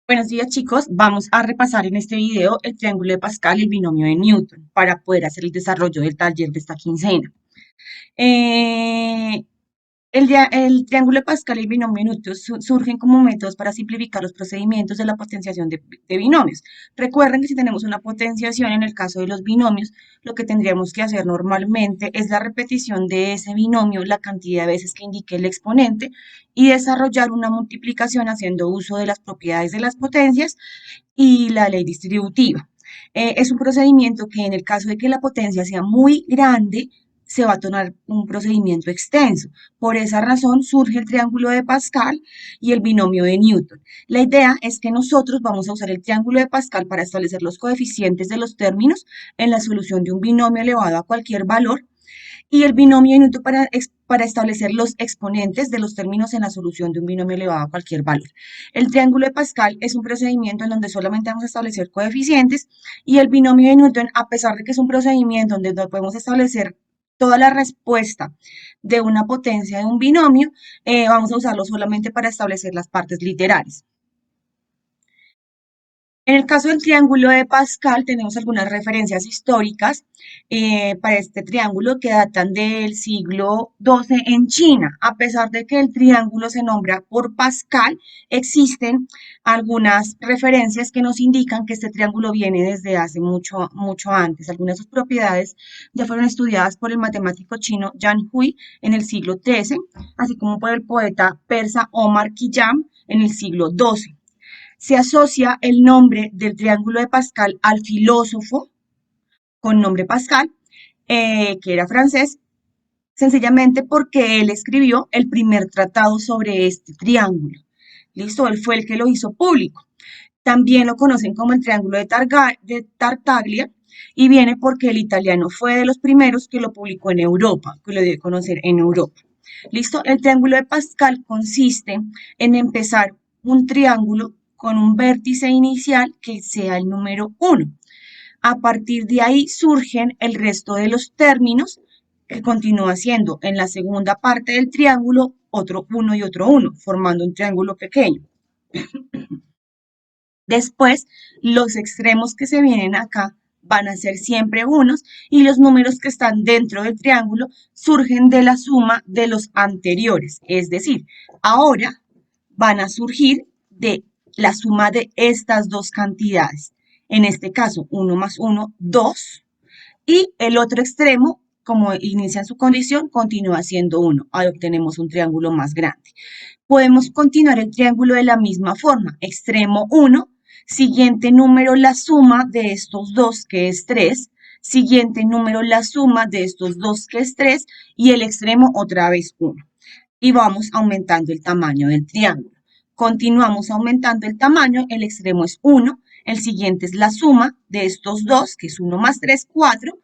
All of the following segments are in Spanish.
Buenos días, chicos. Vamos a repasar en este video el triángulo de Pascal y el binomio de Newton para poder hacer el desarrollo del taller de esta quincena. Eh, el triángulo de Pascal y el binomio de Newton surgen como métodos para simplificar los procedimientos de la potenciación de binomios. Recuerden que si tenemos una potenciación en el caso de los binomios, lo que tendríamos que hacer normalmente es la repetición de ese binomio la cantidad de veces que indique el exponente y desarrollar una multiplicación haciendo uso de las propiedades de las potencias y la ley distributiva. Es un procedimiento que en el caso de que la potencia sea muy grande, se va a tornar un procedimiento extenso. Por esa razón surge el triángulo de Pascal y el binomio de Newton. La idea es que nosotros vamos a usar el triángulo de Pascal para establecer los coeficientes de los términos en la solución de un binomio elevado a cualquier valor y el binomio de Newton para establecer los exponentes de los términos en la solución de un binomio elevado a cualquier valor. El triángulo de Pascal es un procedimiento en donde solamente vamos a establecer coeficientes y el binomio de Newton, a pesar de que es un procedimiento donde no podemos establecer toda la respuesta de una potencia de un binomio, vamos a usarlo solamente para establecer las partes literales. En el caso del triángulo de Pascal tenemos algunas referencias históricas para este triángulo que datan del siglo XII en China. A pesar de que el triángulo se nombra por Pascal, existen algunas referencias que nos indican que este triángulo viene desde hace mucho, mucho antes. Algunas de sus propiedades ya fueron estudiadas por el matemático chino Yan Hui en el siglo XIII, así como por el poeta persa Omar Khayyam en el siglo XII. Se asocia el nombre del triángulo de Pascal al filósofo con nombre Pascal, que era francés, sencillamente porque él escribió el primer tratado sobre este triángulo. ¿Listo? Él fue el que lo hizo público. También lo conocen como el triángulo de Tartaglia y viene porque el italiano fue de los primeros que lo publicó en Europa, que lo dio a conocer en Europa. ¿Listo? El triángulo de Pascal consiste en empezar un triángulo con un vértice inicial que sea el número 1. A partir de ahí surgen el resto de los términos que continúa siendo en la segunda parte del triángulo otro 1 y otro 1, formando un triángulo pequeño. Después, los extremos que se vienen acá van a ser siempre unos y los números que están dentro del triángulo surgen de la suma de los anteriores. Es decir, ahora van a surgir de la suma de estas dos cantidades. En este caso, 1 más 1, 2. Y el otro extremo, como inicia en su condición, continúa siendo 1. Ahí obtenemos un triángulo más grande. Podemos continuar el triángulo de la misma forma. Extremo 1, siguiente número la suma de estos dos, que es 3. Siguiente número la suma de estos dos, que es 3. Y el extremo otra vez 1. Y vamos aumentando el tamaño del triángulo. Continuamos aumentando el tamaño, el extremo es 1, el siguiente es la suma de estos dos, que es 1 más 3, 4.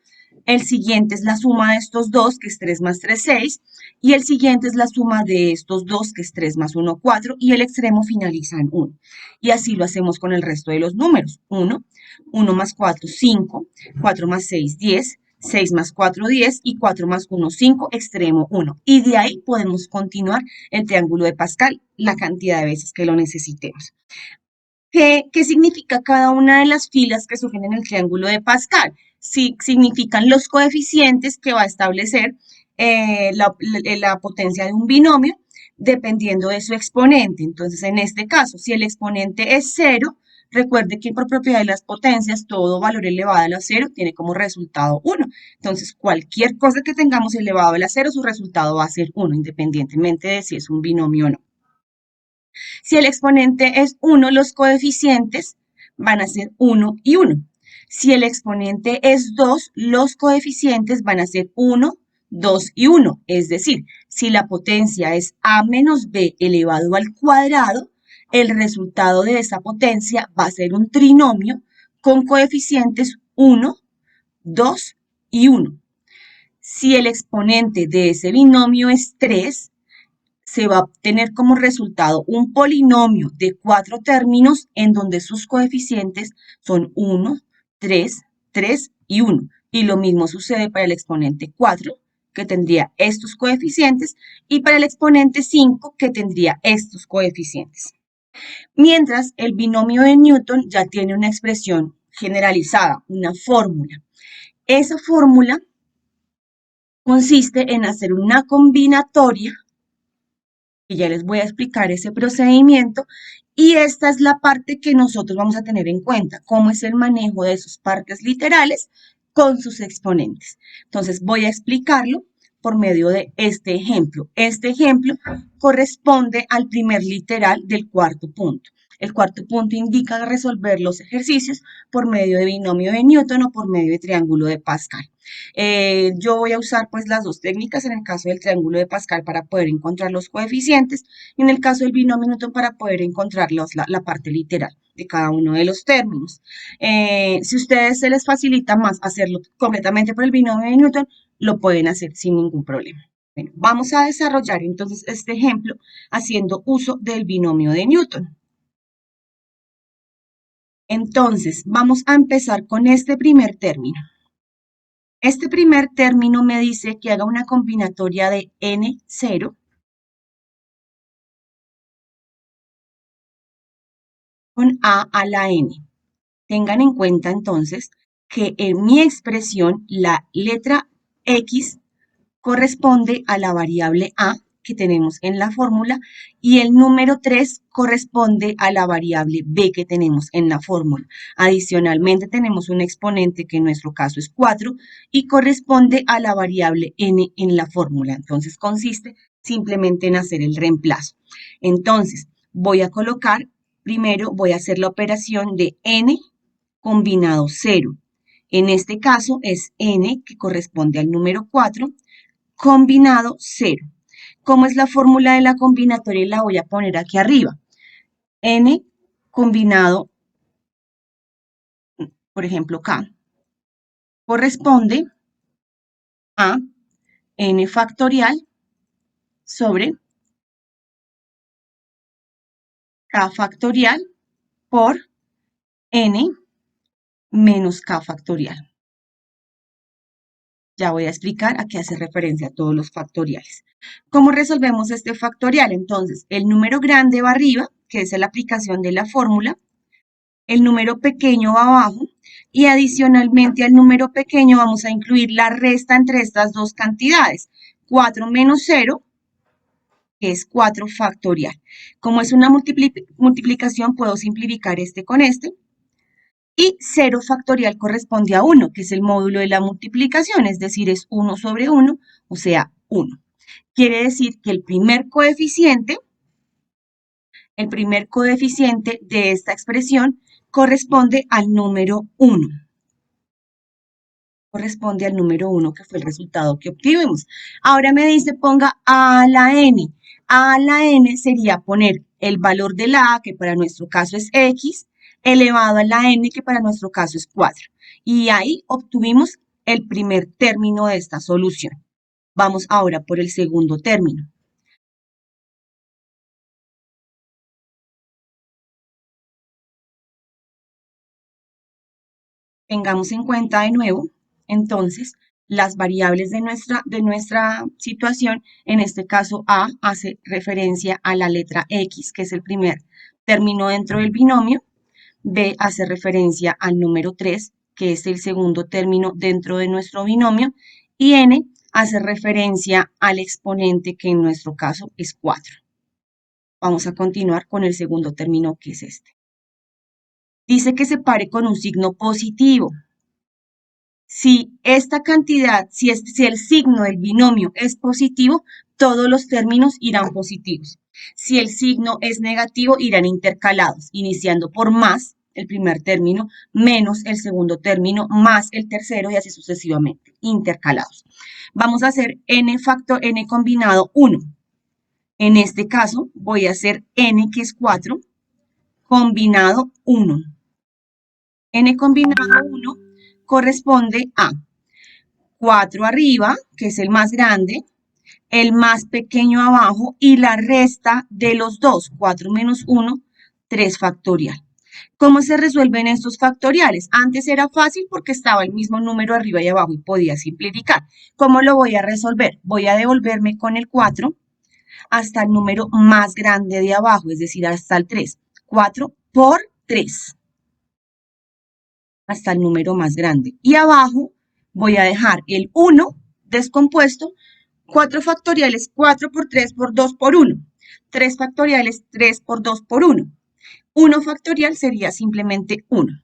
El siguiente es la suma de estos dos, que es 3 más 3, 6. Y el siguiente es la suma de estos dos, que es 3 más 1, 4. Y el extremo finaliza en 1. Y así lo hacemos con el resto de los números. 1, 1 más 4, 5, 4 más 6, 10. 6 más 4, 10 y 4 más 1, 5, extremo 1. Y de ahí podemos continuar el triángulo de Pascal la cantidad de veces que lo necesitemos. ¿Qué significa cada una de las filas que surgen en el triángulo de Pascal? Sí, significan los coeficientes que va a establecer la potencia de un binomio dependiendo de su exponente. Entonces, en este caso, si el exponente es 0, recuerde que por propiedad de las potencias, todo valor elevado a la 0 tiene como resultado 1. Entonces, cualquier cosa que tengamos elevado a la 0, su resultado va a ser 1, independientemente de si es un binomio o no. Si el exponente es 1, los coeficientes van a ser 1 y 1. Si el exponente es 2, los coeficientes van a ser 1, 2 y 1. Es decir, si la potencia es a menos b elevado al cuadrado, el resultado de esa potencia va a ser un trinomio con coeficientes 1, 2 y 1. Si el exponente de ese binomio es 3, se va a obtener como resultado un polinomio de 4 términos en donde sus coeficientes son 1, 3, 3 y 1. Y lo mismo sucede para el exponente 4, que tendría estos coeficientes, y para el exponente 5, que tendría estos coeficientes. Mientras el binomio de Newton ya tiene una expresión generalizada, una fórmula. Esa fórmula consiste en hacer una combinatoria, y ya les voy a explicar ese procedimiento, y esta es la parte que nosotros vamos a tener en cuenta, cómo es el manejo de sus partes literales con sus exponentes. Entonces voy a explicarlo por medio de este ejemplo. Este ejemplo corresponde al primer literal del cuarto punto. El cuarto punto indica resolver los ejercicios por medio de binomio de Newton o por medio de triángulo de Pascal. Yo voy a usar pues las dos técnicas en el caso del triángulo de Pascal para poder encontrar los coeficientes y en el caso del binomio Newton para poder encontrar la parte literal de cada uno de los términos. Si a ustedes se les facilita más hacerlo completamente por el binomio de Newton, lo pueden hacer sin ningún problema. Bueno, vamos a desarrollar entonces este ejemplo haciendo uso del binomio de Newton. Entonces, vamos a empezar con este primer término. Este primer término me dice que haga una combinatoria de n0 con a la n. Tengan en cuenta entonces que en mi expresión la letra x corresponde a la variable a que tenemos en la fórmula y el número 3 corresponde a la variable b que tenemos en la fórmula. Adicionalmente tenemos un exponente que en nuestro caso es 4 y corresponde a la variable n en la fórmula. Entonces consiste simplemente en hacer el reemplazo. Entonces voy a colocar, primero voy a hacer la operación de n combinado 0. En este caso es n que corresponde al número 4 combinado 0. ¿Cómo es la fórmula de la combinatoria? Y la voy a poner aquí arriba. N combinado, por ejemplo, K, corresponde a N factorial sobre K factorial por N menos K factorial. Ya voy a explicar a qué hace referencia a todos los factoriales. ¿Cómo resolvemos este factorial? Entonces, el número grande va arriba, que es la aplicación de la fórmula, el número pequeño va abajo y adicionalmente al número pequeño vamos a incluir la resta entre estas dos cantidades. 4 menos 0, que es 4 factorial. Como es una multiplicación, puedo simplificar este con este. Y 0 factorial corresponde a 1, que es el módulo de la multiplicación, es decir, es 1 sobre 1, o sea, 1. Quiere decir que el primer coeficiente de esta expresión corresponde al número 1. Corresponde al número 1, que fue el resultado que obtuvimos. Ahora me dice ponga a la n. A la n sería poner el valor de la a, que para nuestro caso es x, elevado a la n, que para nuestro caso es 4. Y ahí obtuvimos el primer término de esta solución. Vamos ahora por el segundo término. Tengamos en cuenta de nuevo, entonces, las variables de nuestra situación. En este caso, A hace referencia a la letra X, que es el primer término dentro del binomio. B hace referencia al número 3, que es el segundo término dentro de nuestro binomio. Y N hace referencia al exponente, que en nuestro caso es 4. Vamos a continuar con el segundo término, que es este. Dice que se pare con un signo positivo. Si esta cantidad, si el signo del binomio es positivo, todos los términos irán positivos. Si el signo es negativo, irán intercalados, iniciando por más el primer término, menos el segundo término, más el tercero y así sucesivamente, intercalados. Vamos a hacer n combinado 1. En este caso voy a hacer n, que es 4, combinado 1. N combinado 1 corresponde a 4 arriba, que es el más grande, el más pequeño abajo y la resta de los dos, 4 menos 1, 3 factorial. ¿Cómo se resuelven estos factoriales? Antes era fácil porque estaba el mismo número arriba y abajo y podía simplificar. ¿Cómo lo voy a resolver? Voy a devolverme con el 4 hasta el número más grande de abajo, es decir, hasta el 3. 4 por 3, hasta el número más grande. Y abajo voy a dejar el 1 descompuesto, 4 factoriales, 4 por 3 por 2 por 1. 3 factoriales, 3 por 2 por 1. 1 factorial sería simplemente 1.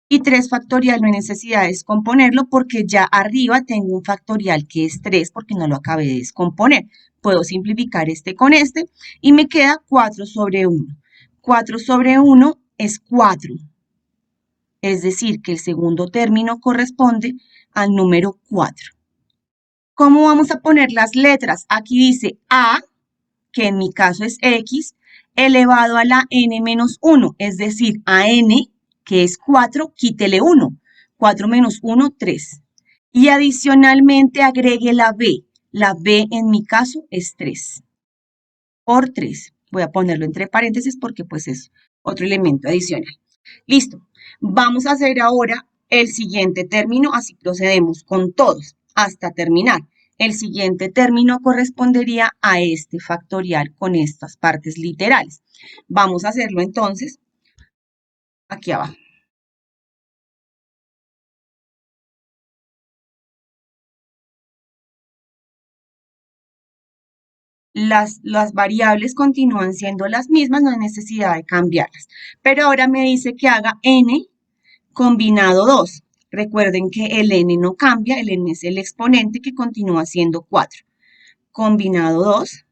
Y 3 factorial no hay necesidad de descomponerlo porque ya arriba tengo un factorial que es 3 porque no lo acabé de descomponer. Puedo simplificar este con este y me queda 4 sobre 1. 4 sobre 1 es 4. Es decir, que el segundo término corresponde al número 4. ¿Cómo vamos a poner las letras? Aquí dice A, que en mi caso es X, elevado a la n menos 1, es decir, a n, que es 4, quítele 1. 4 menos 1, 3. Y adicionalmente agregue la b. La b en mi caso es 3 por 3. Voy a ponerlo entre paréntesis porque pues es otro elemento adicional. Listo. Vamos a hacer ahora el siguiente término, así procedemos con todos hasta terminar. El siguiente término correspondería a este factorial con estas partes literales. Vamos a hacerlo entonces aquí abajo. Las variables continúan siendo las mismas, no hay necesidad de cambiarlas. Pero ahora me dice que haga n combinado 2. Recuerden que el n no cambia, el n es el exponente que continúa siendo 4. Combinado 2.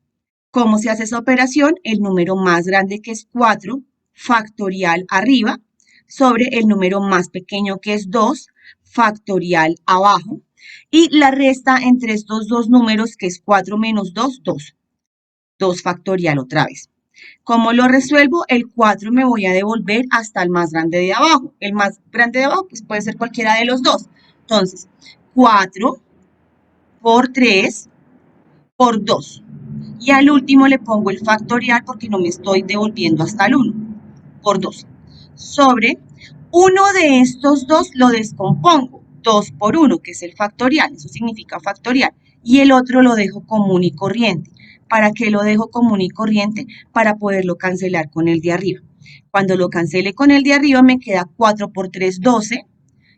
¿Cómo se hace esa operación? El número más grande que es 4, factorial arriba, sobre el número más pequeño que es 2, factorial abajo, y la resta entre estos dos números que es 4 menos 2, 2. 2 factorial otra vez. ¿Cómo lo resuelvo? El 4 me voy a devolver hasta el más grande de abajo. El más grande de abajo pues puede ser cualquiera de los dos. Entonces, 4 por 3 por 2. Y al último le pongo el factorial porque no me estoy devolviendo hasta el 1 por 2. Sobre uno de estos dos lo descompongo. 2 por 1, que es el factorial, eso significa factorial. Y el otro lo dejo común y corriente. ¿Para qué lo dejo común y corriente? Para poderlo cancelar con el de arriba. Cuando lo cancele con el de arriba me queda 4 por 3, 12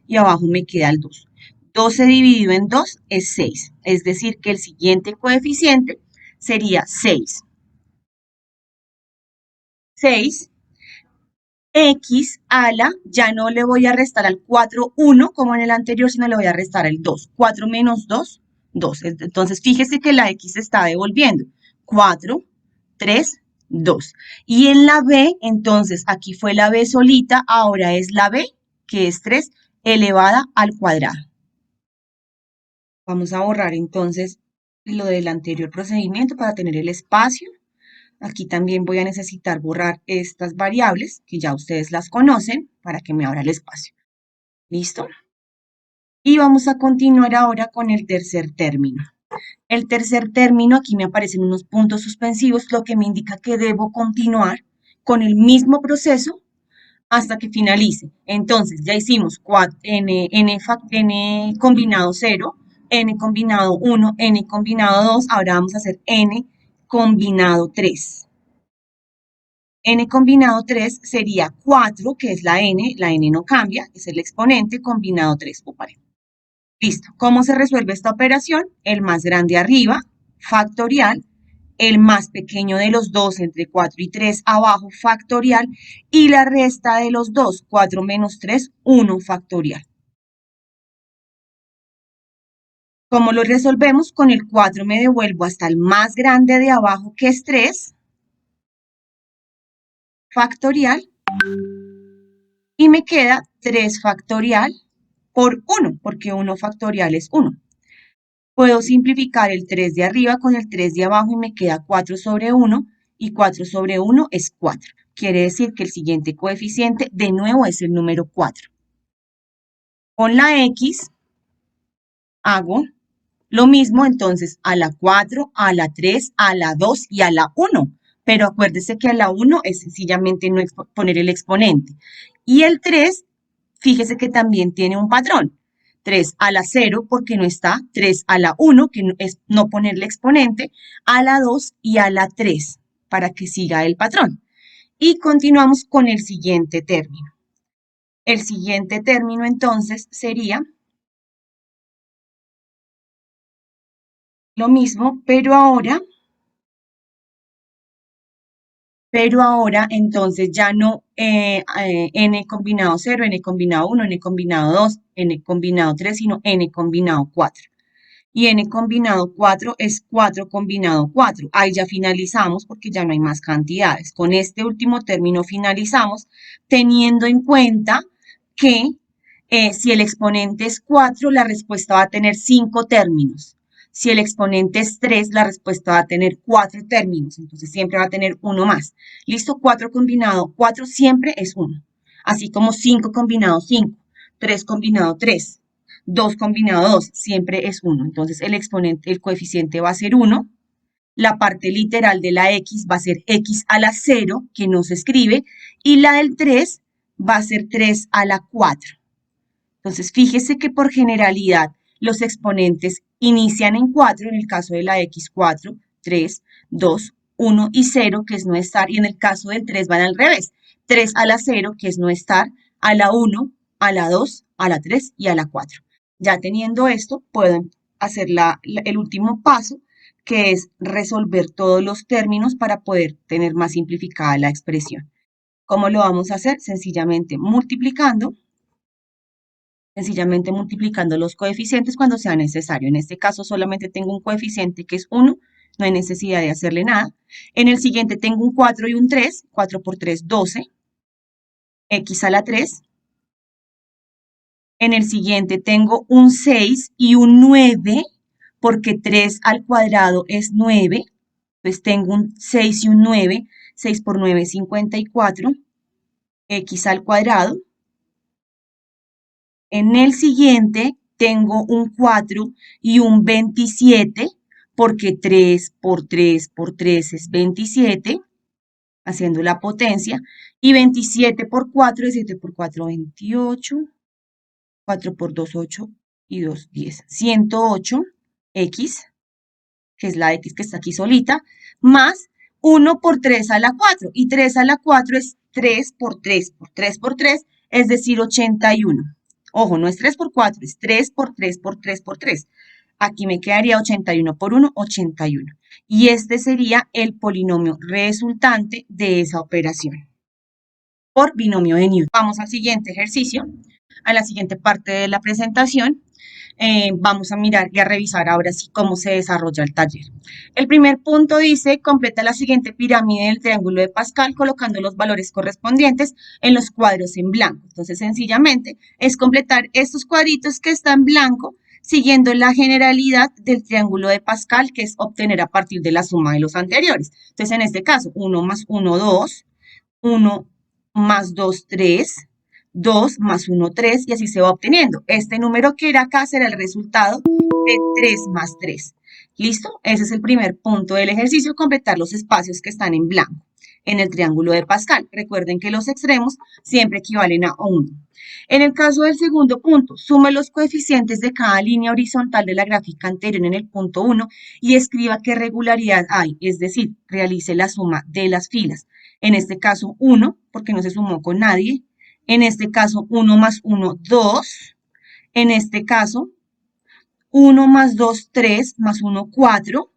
y abajo me queda el 2. 12 dividido en 2 es 6, es decir que el siguiente coeficiente sería 6. 6 X a la, ya no le voy a restar al 4, 1 como en el anterior, sino le voy a restar el 2. 4 menos 2, 2. Entonces, fíjese que la X se está devolviendo. 4, 3, 2. Y en la B, entonces, aquí fue la B solita, ahora es la B, que es 3, elevada al cuadrado. Vamos a borrar entonces lo del anterior procedimiento para tener el espacio. Aquí también voy a necesitar borrar estas variables, que ya ustedes las conocen, para que me abra el espacio. ¿Listo? Y vamos a continuar ahora con el tercer término. El tercer término, aquí me aparecen unos puntos suspensivos, lo que me indica que debo continuar con el mismo proceso hasta que finalice. Entonces, ya hicimos n combinado 0, n combinado 1, n combinado 2, ahora vamos a hacer n combinado 3. N combinado 3 sería 4, que es la n no cambia, es el exponente, combinado 3. Listo. ¿Cómo se resuelve esta operación? El más grande arriba, factorial, el más pequeño de los dos entre 4 y 3 abajo, factorial, y la resta de los dos, 4 menos 3, 1 factorial. ¿Cómo lo resolvemos? Con el 4 me devuelvo hasta el más grande de abajo, que es 3, factorial, y me queda 3 factorial por 1, porque 1 factorial es 1. Puedo simplificar el 3 de arriba con el 3 de abajo y me queda 4 sobre 1, y 4 sobre 1 es 4. Quiere decir que el siguiente coeficiente de nuevo es el número 4. Con la X hago lo mismo, entonces a la 4, a la 3, a la 2 y a la 1. Pero acuérdese que a la 1 es sencillamente no poner el exponente. Y el 3, fíjese que también tiene un patrón. 3 a la 0 porque no está, 3 a la 1, que es no ponerle exponente, a la 2 y a la 3 para que siga el patrón. Y continuamos con el siguiente término. El siguiente término entonces sería lo mismo, pero ahora entonces ya no n combinado 0, n combinado 1, n combinado 2, n combinado 3, sino n combinado 4. Y n combinado 4 es 4 combinado 4. Ahí ya finalizamos porque ya no hay más cantidades. Con este último término finalizamos teniendo en cuenta que si el exponente es 4, la respuesta va a tener 5 términos. Si el exponente es 3, la respuesta va a tener 4 términos. Entonces siempre va a tener uno más. ¿Listo? 4 combinado 4 siempre es 1. Así como 5 combinado 5, 3 combinado 3. 2 combinado 2 siempre es 1. Entonces el exponente, el coeficiente va a ser 1. La parte literal de la x va a ser x a la 0, que no se escribe, y la del 3 va a ser 3 a la 4. Entonces fíjese que por generalidad los exponentes inician en 4, en el caso de la x 4, 3, 2, 1 y 0, que es no estar, y en el caso del 3 van al revés. 3 a la 0, que es no estar, a la 1, a la 2, a la 3 y a la 4. Ya teniendo esto, puedo hacer el último paso, que es resolver todos los términos para poder tener más simplificada la expresión. ¿Cómo lo vamos a hacer? Sencillamente multiplicando los coeficientes cuando sea necesario. En este caso solamente tengo un coeficiente que es 1, no hay necesidad de hacerle nada. En el siguiente tengo un 4 y un 3, 4 por 3, 12, x a la 3. En el siguiente tengo un 6 y un 9, porque 3 al cuadrado es 9. Entonces tengo un 6 y un 9, 6 por 9 es 54, x al cuadrado. En el siguiente tengo un 4 y un 27, porque 3 por 3 por 3 es 27, haciendo la potencia, y 27 por 4 es 7 por 4, 28, 4 por 2, 8, y 2, 10, 108, x, que es la x que está aquí solita, más 1 por 3 a la 4, y 3 a la 4 es 3 por 3 por 3 por 3, es decir, 81. Ojo, no es 3 por 4, es 3 por 3 por 3 por 3. Aquí me quedaría 81 por 1, 81. Y este sería el polinomio resultante de esa operación por binomio de Newton. Vamos al siguiente ejercicio, a la siguiente parte de la presentación. Vamos a mirar y a revisar ahora sí cómo se desarrolla el taller. El primer punto dice, completa la siguiente pirámide del triángulo de Pascal colocando los valores correspondientes en los cuadros en blanco. Entonces, sencillamente es completar estos cuadritos que están en blanco siguiendo la generalidad del triángulo de Pascal, que es obtener a partir de la suma de los anteriores. Entonces, en este caso, 1 más 1, 2, 1 más 2, 3, 2 más 1, 3, y así se va obteniendo. Este número que era acá será el resultado de 3 más 3. ¿Listo? Ese es el primer punto del ejercicio, completar los espacios que están en blanco en el triángulo de Pascal. Recuerden que los extremos siempre equivalen a 1. En el caso del segundo punto, sume los coeficientes de cada línea horizontal de la gráfica anterior en el punto 1 y escriba qué regularidad hay, es decir, realice la suma de las filas. En este caso 1, porque no se sumó con nadie. En este caso 1 más 1, 2. En este caso 1 más 2, 3, más 1, 4.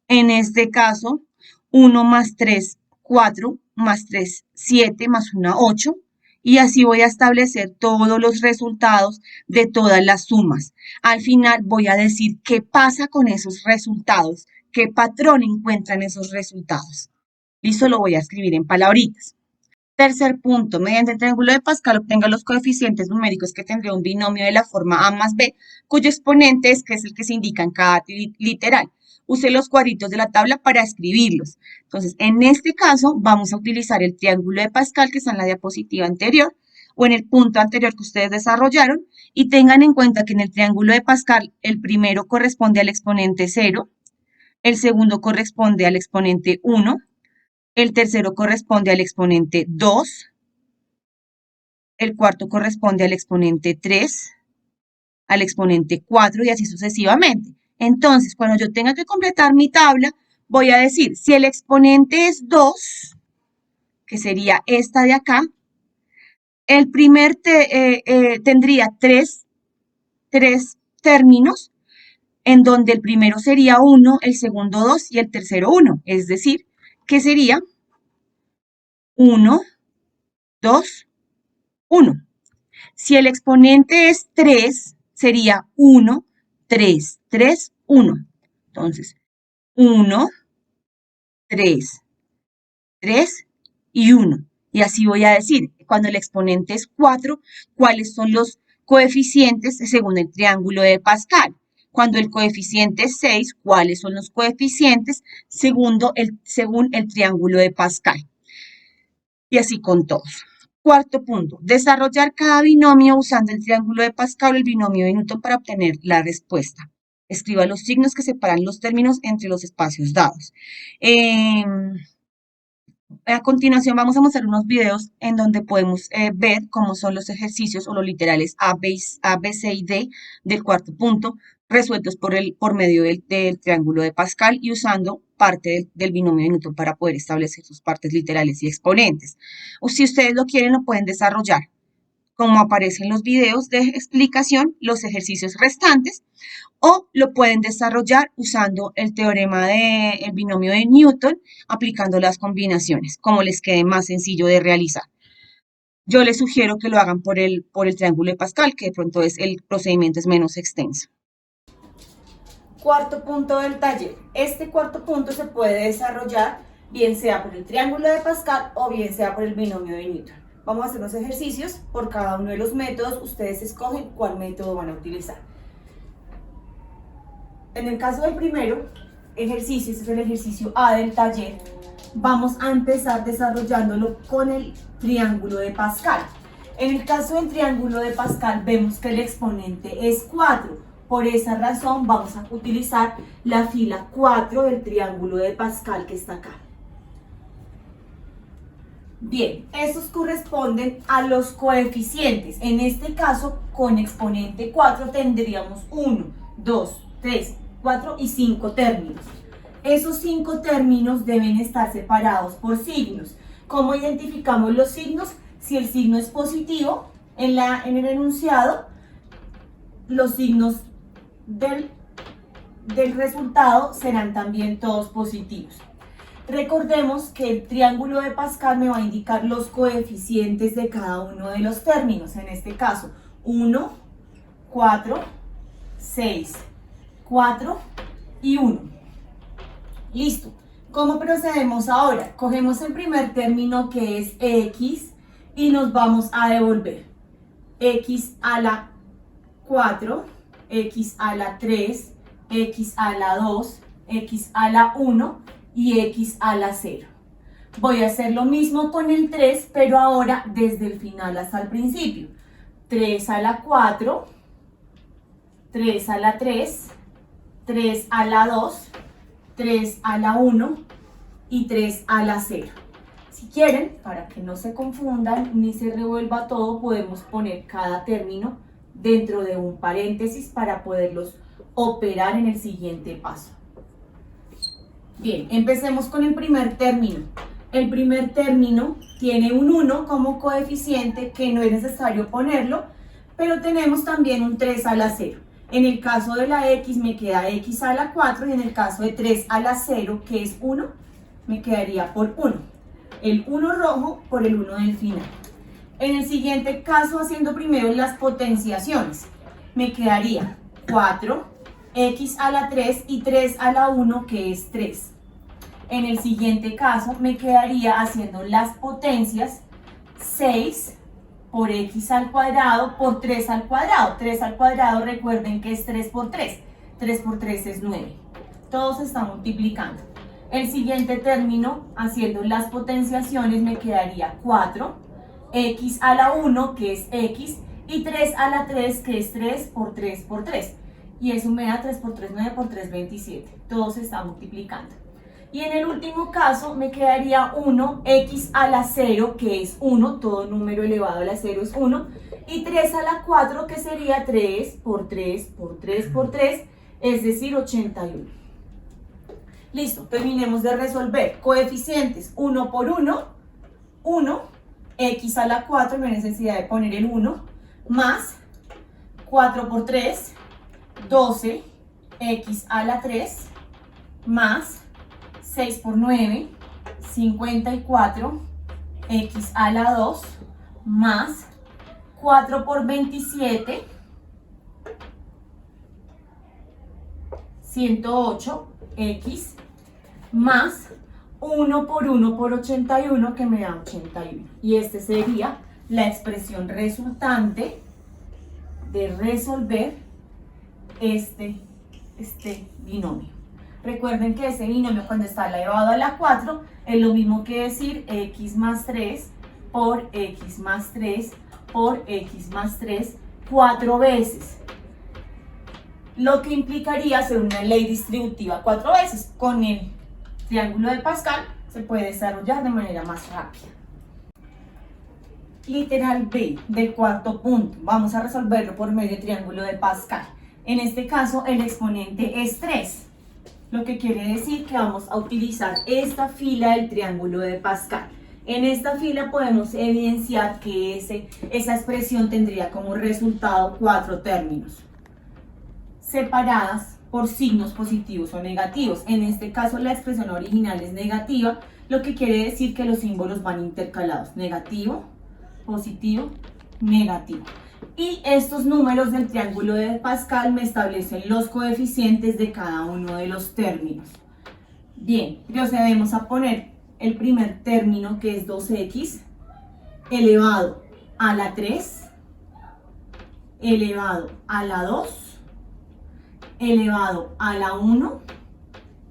En este caso 1 más 3, 4, más 3, 7, más 1, 8. Y así voy a establecer todos los resultados de todas las sumas. Al final voy a decir qué pasa con esos resultados, qué patrón encuentran esos resultados. Listo, lo voy a escribir en palabritas. Tercer punto, mediante el triángulo de Pascal obtenga los coeficientes numéricos que tendría un binomio de la forma A más B, cuyo exponente es el que se indica en cada literal. Use los cuadritos de la tabla para escribirlos. Entonces, en este caso, vamos a utilizar el triángulo de Pascal que está en la diapositiva anterior o en el punto anterior que ustedes desarrollaron, y tengan en cuenta que en el triángulo de Pascal el primero corresponde al exponente 0, el segundo corresponde al exponente 1, el tercero corresponde al exponente 2, el cuarto corresponde al exponente 3, al exponente 4 y así sucesivamente. Entonces, cuando yo tenga que completar mi tabla, voy a decir, si el exponente es 2, que sería esta de acá, el tendría tres términos, en donde el primero sería 1, el segundo 2 y el tercero 1. Es decir, que sería 1, 2, 1. Si el exponente es 3, sería 1, 3, 3, 1. Entonces, 1, 3, 3 y 1. Y así voy a decir, cuando el exponente es 4, cuáles son los coeficientes según el triángulo de Pascal. Cuando el coeficiente es 6, cuáles son los coeficientes según el triángulo de Pascal. Y así con todos. Cuarto punto, desarrollar cada binomio usando el triángulo de Pascal o el binomio de Newton para obtener la respuesta. Escriba los signos que separan los términos entre los espacios dados. A continuación vamos a mostrar unos videos en donde podemos ver cómo son los ejercicios o los literales A, B, C y D del cuarto punto, resueltos por medio del triángulo de Pascal y usando parte del binomio de Newton para poder establecer sus partes literales y exponentes. O si ustedes lo quieren, lo pueden desarrollar como aparece en los videos de explicación, los ejercicios restantes, o lo pueden desarrollar usando el teorema del binomio de Newton, aplicando las combinaciones, como les quede más sencillo de realizar. Yo les sugiero que lo hagan por el triángulo de Pascal, que de pronto el procedimiento es menos extenso. Cuarto punto del taller. Este cuarto punto se puede desarrollar bien sea por el triángulo de Pascal o bien sea por el binomio de Newton. Vamos a hacer unos ejercicios por cada uno de los métodos. Ustedes escogen cuál método van a utilizar. En el caso del primero ejercicio, este es el ejercicio A del taller, vamos a empezar desarrollándolo con el triángulo de Pascal. En el caso del triángulo de Pascal vemos que el exponente es 4. Por esa razón vamos a utilizar la fila 4 del triángulo de Pascal que está acá. Bien, estos corresponden a los coeficientes. En este caso, con exponente 4 tendríamos 1, 2, 3, 4 y 5 términos. Esos 5 términos deben estar separados por signos. ¿Cómo identificamos los signos? Si el signo es positivo, en el enunciado, los signos del resultado serán también todos positivos. Recordemos que el triángulo de Pascal me va a indicar los coeficientes de cada uno de los términos. En este caso, 1, 4, 6, 4 y 1. Listo. ¿Cómo procedemos ahora? Cogemos el primer término que es x y nos vamos a devolver. X a la 4, x a la 3, x a la 2, x a la 1 y x a la 0. Voy a hacer lo mismo con el 3, pero ahora desde el final hasta el principio. 3 a la 4, 3 a la 3, 3 a la 2, 3 a la 1 y 3 a la 0. Si quieren, para que no se confundan ni se revuelva todo, podemos poner cada término dentro de un paréntesis para poderlos operar en el siguiente paso. Bien, empecemos con el primer término. El primer término tiene un 1 como coeficiente, que no es necesario ponerlo, pero tenemos también un 3 a la 0. En el caso de la x me queda x a la 4 y en el caso de 3 a la 0, que es 1, me quedaría por 1. El 1 rojo por el 1 del final. En el siguiente caso, haciendo primero las potenciaciones, me quedaría 4, x a la 3 y 3 a la 1, que es 3. En el siguiente caso, me quedaría haciendo las potencias 6 por x al cuadrado por 3 al cuadrado. 3 al cuadrado, recuerden que es 3 por 3. 3 por 3 es 9. Todo se está multiplicando. El siguiente término, haciendo las potenciaciones, me quedaría 4, x a la 1, que es x, y 3 a la 3, que es 3 por 3 por 3. Y eso me da 3 por 3, 9 por 3, 27. Todo se está multiplicando. Y en el último caso me quedaría 1, x a la 0, que es 1, todo número elevado a la 0 es 1, y 3 a la 4, que sería 3 por 3 por 3 por 3, es decir, 81. Listo, terminemos de resolver. Coeficientes 1 por 1, 1, x a la 4, no hay necesidad de poner el 1, más 4 por 3, 12, x a la 3, más 6 por 9, 54, x a la 2, más 4 por 27, 108, x, más 1 por 1 por 81, que me da 81. Y este sería la expresión resultante de resolver este binomio. Recuerden que ese binomio, cuando está elevado a la 4, es lo mismo que decir x más 3 por x más 3 por x más 3 4 veces. Lo que implicaría hacer una ley distributiva 4 veces. Con el triángulo de Pascal se puede desarrollar de manera más rápida. Literal B del cuarto punto. Vamos a resolverlo por medio del triángulo de Pascal. En este caso, el exponente es 3. Lo que quiere decir que vamos a utilizar esta fila del triángulo de Pascal. En esta fila podemos evidenciar que esa expresión tendría como resultado 4 términos, separadas por signos positivos o negativos. En este caso la expresión original es negativa, lo que quiere decir que los símbolos van intercalados. Negativo, positivo, negativo. Y estos números del triángulo de Pascal me establecen los coeficientes de cada uno de los términos. Bien, procedemos a poner el primer término, que es 2x elevado a la 3, elevado a la 2, elevado a la 1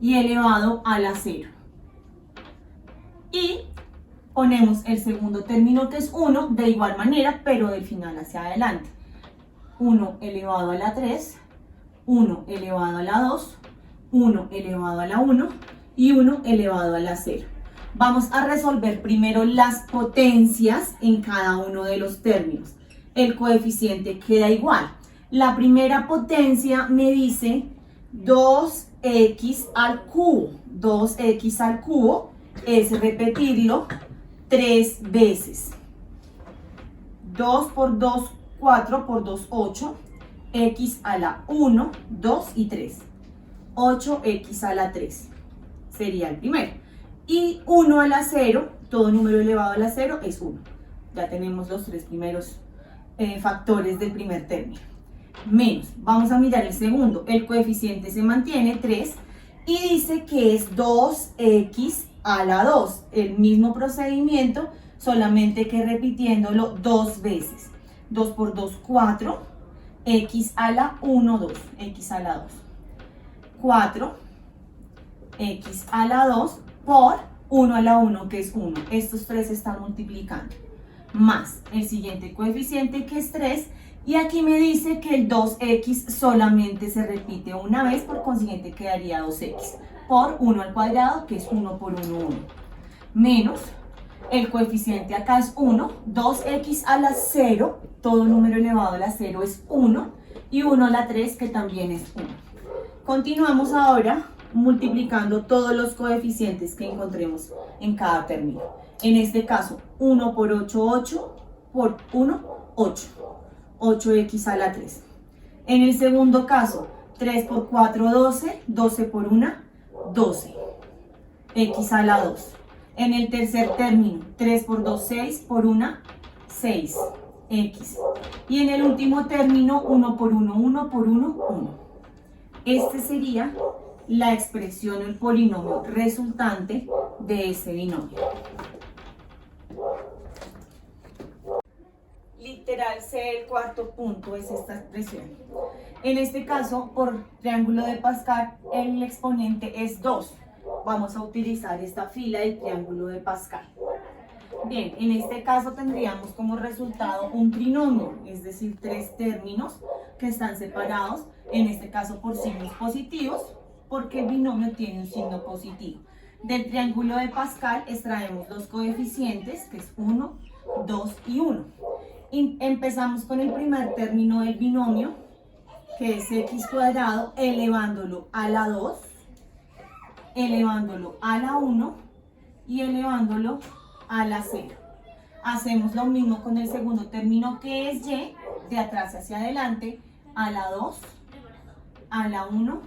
y elevado a la 0. Y ponemos el segundo término, que es 1, de igual manera, pero del final hacia adelante. 1 elevado a la 3, 1 elevado a la 2, 1 elevado a la 1 y 1 elevado a la 0. Vamos a resolver primero las potencias en cada uno de los términos. El coeficiente queda igual. La primera potencia me dice 2x al cubo. 2x al cubo es repetirlo 3 veces. 2 por 2, 4 por 2, 8. X a la 1, 2 y 3. 8x a la 3 sería el primero. Y 1 a la 0, todo número elevado a la 0 es 1. Ya tenemos los tres primeros factores del primer término. Menos, vamos a mirar el segundo. El coeficiente se mantiene, 3, y dice que es 2x a la 2. El mismo procedimiento, solamente que repitiéndolo 2 veces. 2 por 2, 4. X a la 1, 2. X a la 2. 4. X a la 2 por 1 a la 1, que es 1. Estos tres se están multiplicando. Más el siguiente coeficiente, que es 3. Y aquí me dice que el 2x solamente se repite una vez, por consiguiente quedaría 2x por 1 al cuadrado, que es 1 por 1, 1. Menos el coeficiente acá es 1, 2x a la 0, todo número elevado a la 0 es 1, y 1 a la 3, que también es 1. Continuamos ahora multiplicando todos los coeficientes que encontremos en cada término. En este caso, 1 por 8, 8, por 1, 8. 8x a la 3. En el segundo caso, 3 por 4, 12, 12 por 1, 12, x a la 2. En el tercer término, 3 por 2, 6, por 1, 6, x. Y en el último término, 1 por 1, 1 por 1, 1. Este sería la expresión, el polinomio resultante de ese binomio. Literal C, el cuarto punto, es esta expresión. En este caso, por triángulo de Pascal, el exponente es 2. Vamos a utilizar esta fila del triángulo de Pascal. Bien, en este caso tendríamos como resultado un trinomio, es decir, tres términos que están separados, en este caso por signos positivos, porque el binomio tiene un signo positivo. Del triángulo de Pascal extraemos los coeficientes, que es 1, 2 y 1. Y empezamos con el primer término del binomio, que es x cuadrado, elevándolo a la 2, elevándolo a la 1 y elevándolo a la 0. Hacemos lo mismo con el segundo término, que es y, de atrás hacia adelante, a la 2, a la 1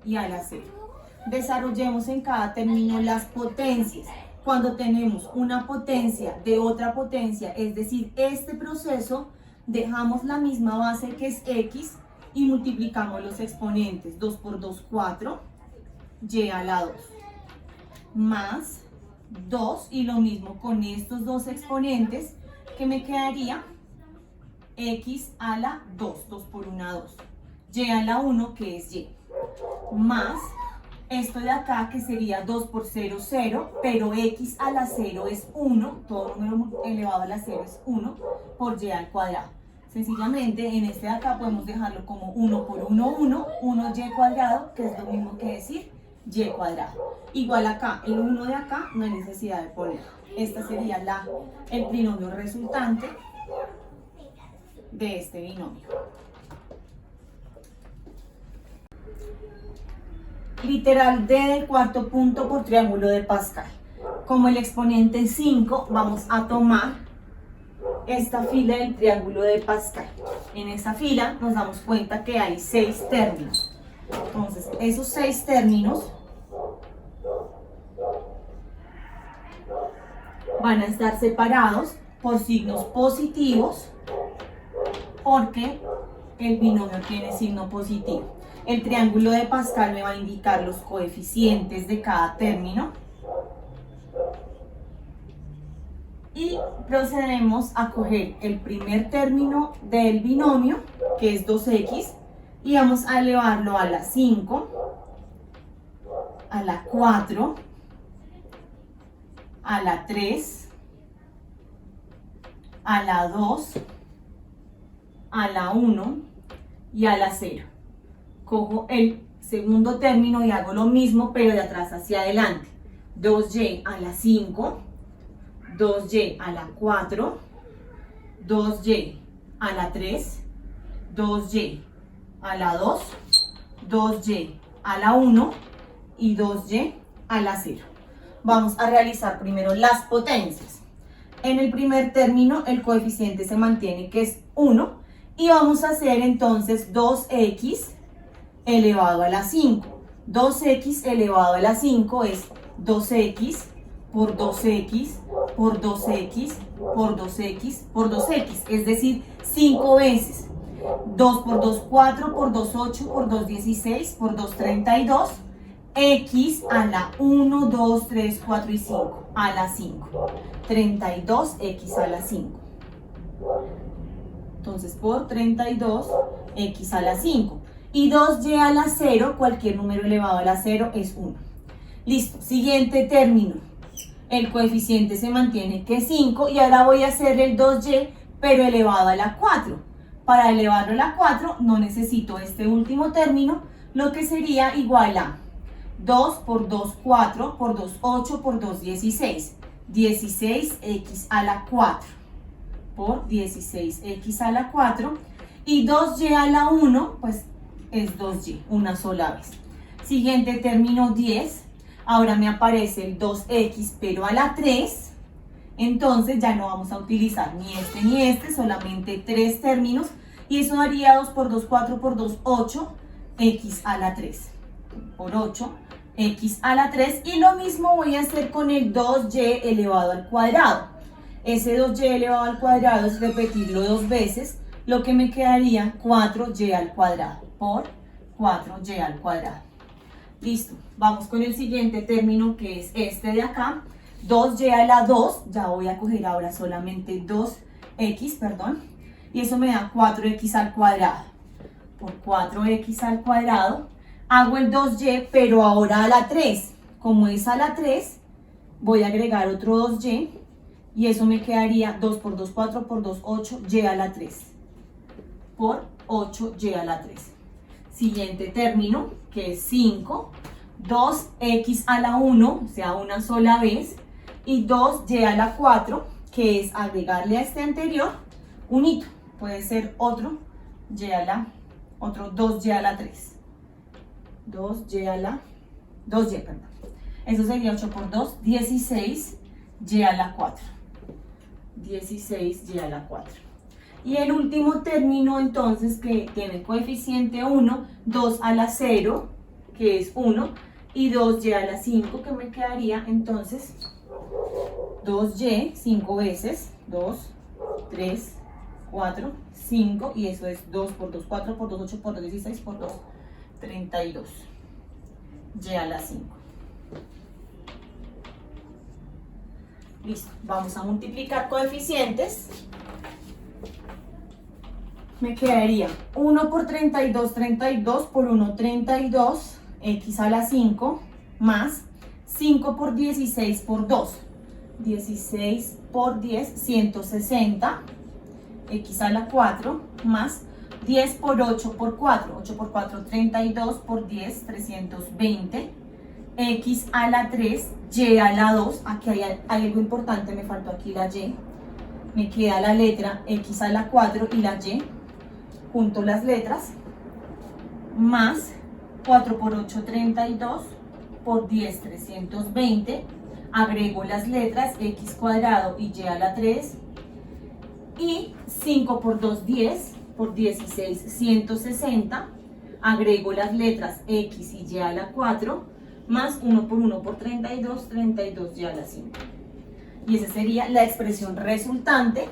y a la 0. Desarrollemos en cada término las potencias. Cuando tenemos una potencia de otra potencia, es decir, este proceso, dejamos la misma base que es x y multiplicamos los exponentes. 2 por 2, 4, y a la 2, más 2, y lo mismo con estos dos exponentes, que me quedaría x a la 2, 2 por 1, 2, y a la 1, que es y, más esto de acá, que sería 2 por 0, 0, pero x a la 0 es 1, todo número elevado a la 0 es 1, por y al cuadrado. Sencillamente, en este de acá podemos dejarlo como 1 por 1, 1, 1y cuadrado, que es lo mismo que decir y cuadrado. Igual acá, el 1 de acá no hay necesidad de poner. Esta sería el binomio resultante de este binomio. Literal D del cuarto punto por triángulo de Pascal. Como el exponente 5, vamos a tomar esta fila del triángulo de Pascal. En esta fila nos damos cuenta que hay 6 términos. Entonces, esos 6 términos van a estar separados por signos positivos, porque el binomio tiene signo positivo. El triángulo de Pascal me va a indicar los coeficientes de cada término. Y procedemos a coger el primer término del binomio, que es 2x, y vamos a elevarlo a la 5, a la 4, a la 3, a la 2, a la 1 y a la 0. Cojo el segundo término y hago lo mismo, pero de atrás hacia adelante. 2y a la 5, 2y a la 4, 2y a la 3, 2y a la 2, 2y a la 1 y 2y a la 0. Vamos a realizar primero las potencias. En el primer término el coeficiente se mantiene, que es 1, y vamos a hacer entonces 2x elevado a la 5. 2x elevado a la 5 es 2x por 2x por 2x por 2x por 2x, es decir, 5 veces. 2 por 2, 4, por 2, 8, por 2, 16, por 2, 32, x a la 1, 2, 3, 4 y 5, a la 5. 32x a la 5. Entonces, por 32, x a la 5. Y 2y a la 0, cualquier número elevado a la 0 es 1. Listo, siguiente término. El coeficiente se mantiene, que es 5, y ahora voy a hacer el 2y, pero elevado a la 4. Para elevarlo a la 4 no necesito este último término, lo que sería igual a 2 por 2, 4, por 2, 8, por 2, 16. 16x a la 4 por 16x a la 4. Y 2y a la 1, pues es 2y, una sola vez. Siguiente término, 10. Ahora me aparece el 2x, pero a la 3. Entonces ya no vamos a utilizar ni este, solamente 3 términos. Y eso daría 2 por 2, 4 por 2, 8, x a la 3. Por 8, x a la 3. Y lo mismo voy a hacer con el 2y elevado al cuadrado. Ese 2y elevado al cuadrado es repetirlo 2 veces, lo que me quedaría 4y al cuadrado por 4y al cuadrado. Listo, vamos con el siguiente término, que es este de acá. 2y a la 2, ya voy a coger ahora solamente 2x, perdón, y eso me da 4x al cuadrado. Por 4x al cuadrado, hago el 2y, pero ahora a la 3. Como es a la 3, voy a agregar otro 2y, y eso me quedaría 2 por 2, 4 por 2, 8y a la 3. Por 8y a la 3. Siguiente término, que es 5. 2x a la 1, o sea, una sola vez, y 2y a la 4, que es agregarle a este anterior un hito. Puede ser otro 2y a la 3. 2y, perdón. Eso sería 8 por 2, 16y a la 4. 16y a la 4. Y el último término entonces que tiene coeficiente 1, 2 a la 0, que es 1, y 2y a la 5, que me quedaría entonces 2y 5 veces, 2, 3, 4, 5, y eso es 2 por 2, 4 por 2, 8 por 2, 16 por 2, 32, y a la 5. Listo, vamos a multiplicar coeficientes. Me quedaría 1 por 32, 32 por 1, 32, x a la 5, más 5 por 16 por 2, 16 por 10, 160, x a la 4, más 10 por 8 por 4, 8 por 4, 32 por 10, 320, x a la 3, y a la 2, aquí hay algo importante, me faltó aquí la y, me queda la letra x a la 4 y la y, junto las letras, más 4 por 8, 32, por 10, 320, agrego las letras x cuadrado y y a la 3, y 5 por 2, 10, por 16, 160, agrego las letras x y y a la 4, más 1 por 1 por 32, 32 y a la 5. Y esa sería la expresión resultante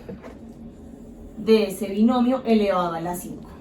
de ese binomio elevado a la 5.